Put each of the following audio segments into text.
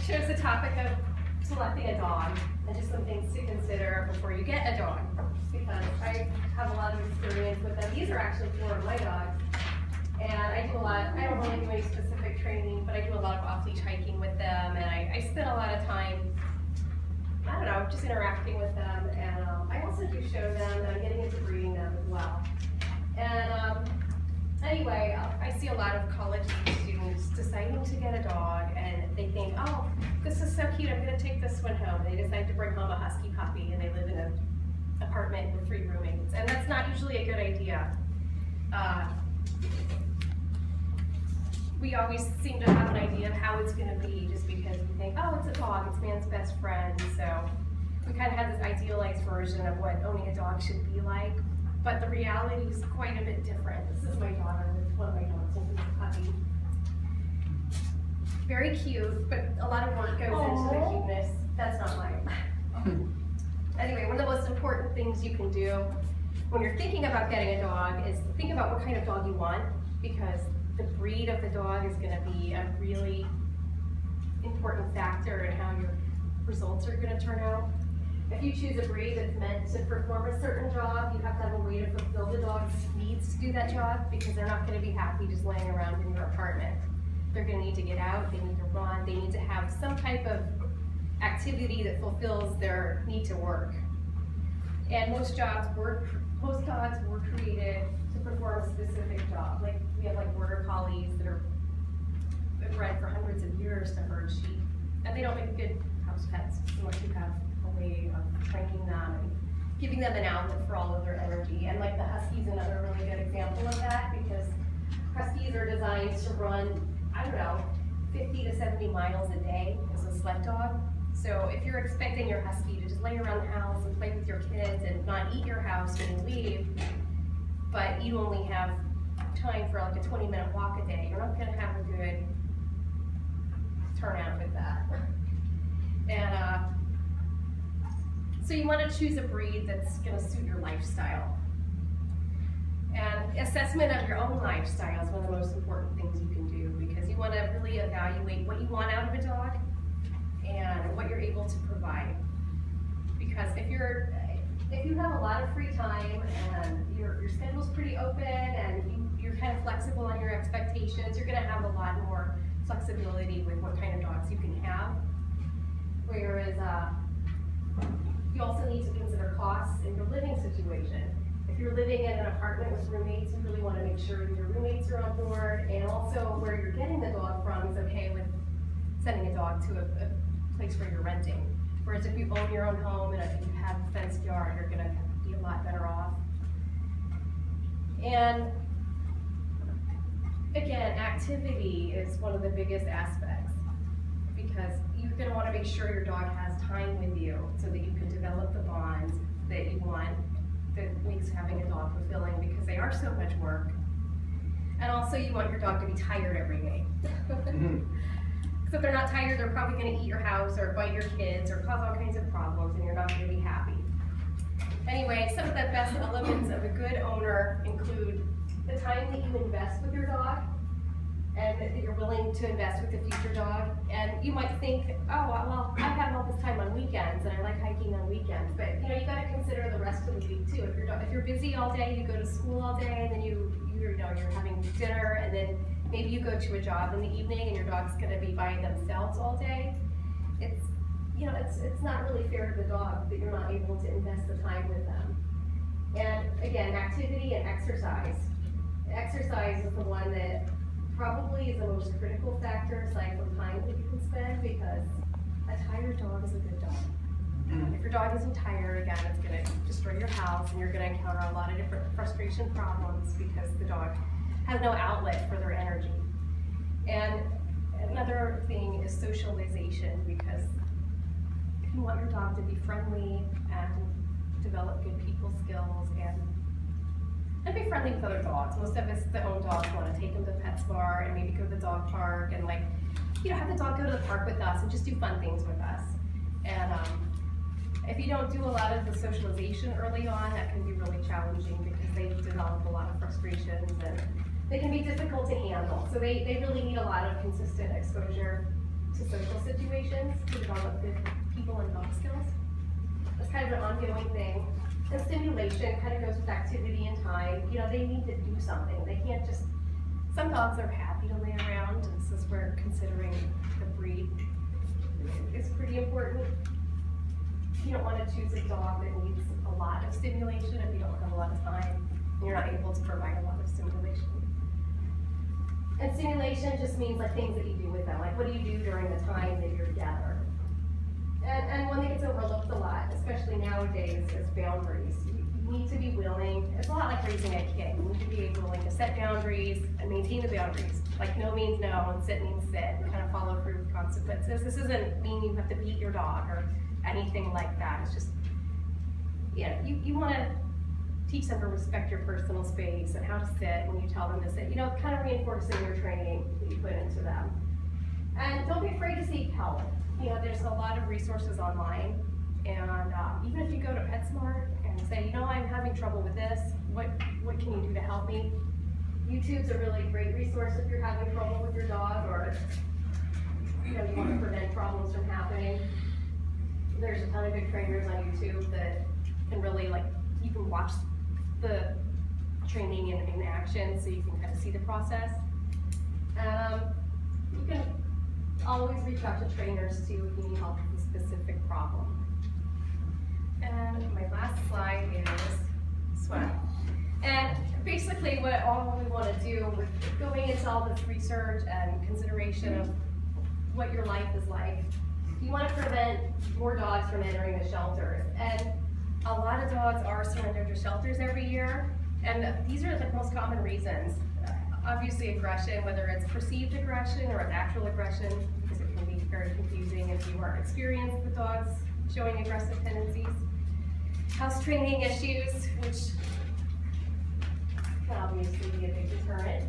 chose the topic of selecting a dog and just some things to consider before you get a dog, because I have a lot of experience with them. These are actually 4 of my dogs, and I do a lot. I don't really do any specific training, but I do a lot of off-leash hiking with them, and I spend a lot of time, I don't know, just interacting with them, and I also do show them that I'm getting into breeding them as well. And anyway, I see a lot of college students deciding to get a dog, and they think, oh, this is so cute, I'm gonna take this one home. They decide to bring home a husky puppy, and they live in an apartment with 3 roommates, and that's not usually a good idea. We always seem to have an idea of how it's gonna be just because we think, oh, it's a dog, it's man's best friend, so we kind of have this idealized version of what owning a dog should be like. But the reality is quite a bit different. This is my daughter with one of my dogs, and this puppy. Very cute, but a lot of work goes into the cuteness. That's not mine. Anyway, one of the most important things you can do when you're thinking about getting a dog is think about what kind of dog you want, because the breed of the dog is gonna be a really important factor in how your results are gonna turn out. If you choose a breed that's meant to perform a certain job, you have to have a way to fulfill the dog's needs to do that job, because they're not going to be happy just laying around in your apartment. They're going to need to get out, they need to run, they need to have some type of activity that fulfills their need to work. And most dogs were created to perform a specific job. Like we have like border collies that are bred for hundreds of years to herd sheep, and they don't make good house pets unless you have way of training them and giving them an outlet for all of their energy. And like the Husky's another really good example of that, because Huskies are designed to run, I don't know, 50 to 70 miles a day as a sled dog. So if you're expecting your Husky to just lay around the house and play with your kids and not eat your house when you leave, but you only have time for like a 20-minute walk a day, you're not gonna have a good turnout with that. And so you want to choose a breed that's going to suit your lifestyle. And assessment of your own lifestyle is one of the most important things you can do, because you want to really evaluate what you want out of a dog and what you're able to provide. Because if you have a lot of free time and your schedule's pretty open and you're kind of flexible on your expectations, you're going to have a lot more flexibility with what kind of dogs you can have. Whereas you also need to consider costs in your living situation. If you're living in an apartment with roommates, you really want to make sure that your roommates are on board, and also where you're getting the dog from is okay with sending a dog to a place where you're renting. Whereas if you own your own home and if you have a fenced yard, you're going to be a lot better off. And again, activity is one of the biggest aspects, because you're going to want to make sure your dog has time with you so that you can develop the bonds that you want, that makes having a dog fulfilling, because they are so much work. And also you want your dog to be tired every day. So if they're not tired, they're probably going to eat your house or bite your kids or cause all kinds of problems, and you're not going to be happy. Anyway, some of the best elements of a good owner include the time that you invest with your dog, and that you're willing to invest with the future dog. And you might think, oh, well, I have all this time on weekends, and I like hiking on weekends. But you got to consider the rest of the week too. If you're busy all day, you go to school all day, and then you're having dinner, and then maybe you go to a job in the evening, and your dog's going to be by themselves all day. It's not really fair to the dog that you're not able to invest the time with them. And again, activity and exercise. Exercise is the one that probably is the most critical factor, aside from time that you can spend, because a tired dog is a good dog. If your dog isn't tired, again, it's going to destroy your house, and you're going to encounter a lot of different frustration problems because the dog has no outlet for their energy. And another thing is socialization, because if you want your dog to be friendly and develop good people skills and be friendly with other dogs. Most of us that own dogs want to take them to PetSmart and maybe go to the dog park and have the dog go to the park with us and just do fun things with us. And if you don't do a lot of the socialization early on, that can be really challenging, because they develop a lot of frustrations and they can be difficult to handle. So they really need a lot of consistent exposure. to social situations to develop good people and dog skills. That's kind of an ongoing thing. And stimulation kind of goes with activity and time. You know, they need to do something. They can't just, some dogs are happy to lay around, and this is where considering the breed is pretty important. You don't want to choose a dog that needs a lot of stimulation if you don't have a lot of time and you're not able to provide a lot of stimulation. And stimulation just means like things that you do with them, like what do you do during the time that you're together? And one thing that's overlooked a lot, especially nowadays, is boundaries. You need to be willing, it's a lot like raising a kid. You need to be willing to set boundaries and maintain the boundaries. Like no means no and sit means sit, and kind of follow through with consequences. This doesn't mean you have to beat your dog or anything like that. It's just, yeah, you want to teach them to respect your personal space and how to sit when you tell them to sit. You know, kind of reinforcing your training that you put into them. And don't be afraid to seek help. You know, there's a lot of resources online, and even if you go to PetSmart and say, you know, I'm having trouble with this, what can you do to help me? YouTube's a really great resource if you're having trouble with your dog, or you know, you want to prevent problems from happening. There's a ton of good trainers on YouTube that can really, like, you can watch the training in action so you can kind of see the process. You can always reach out to trainers too if you need help with a specific problem. And my last slide is sweat. And basically what all we want to do with going into all this research and consideration of what your life is like, you want to prevent more dogs from entering the shelters. And a lot of dogs are surrendered to shelters every year, and these are the most common reasons. Obviously aggression, whether it's perceived aggression or it's actual aggression, because it can be very confusing if you aren't experienced with dogs showing aggressive tendencies. House training issues, which can obviously be a big deterrent.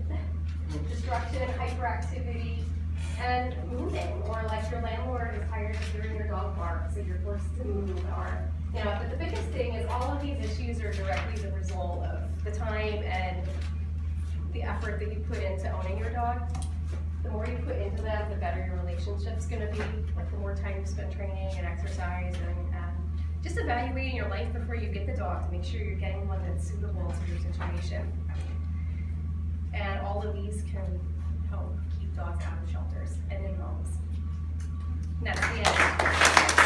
Destruction, hyperactivity, and moving, or like your landlord is tired of hearing your dog bark, so you're forced to move, or, you know, but the biggest thing is all of these issues are directly the result of the time and the effort that you put into owning your dog. The more you put into them, the better your relationship's gonna be, like the more time you spend training and exercise and just evaluating your life before you get the dog to make sure you're getting one that's suitable to your situation. And all of these can help keep dogs out of shelters and in homes. And that's the end.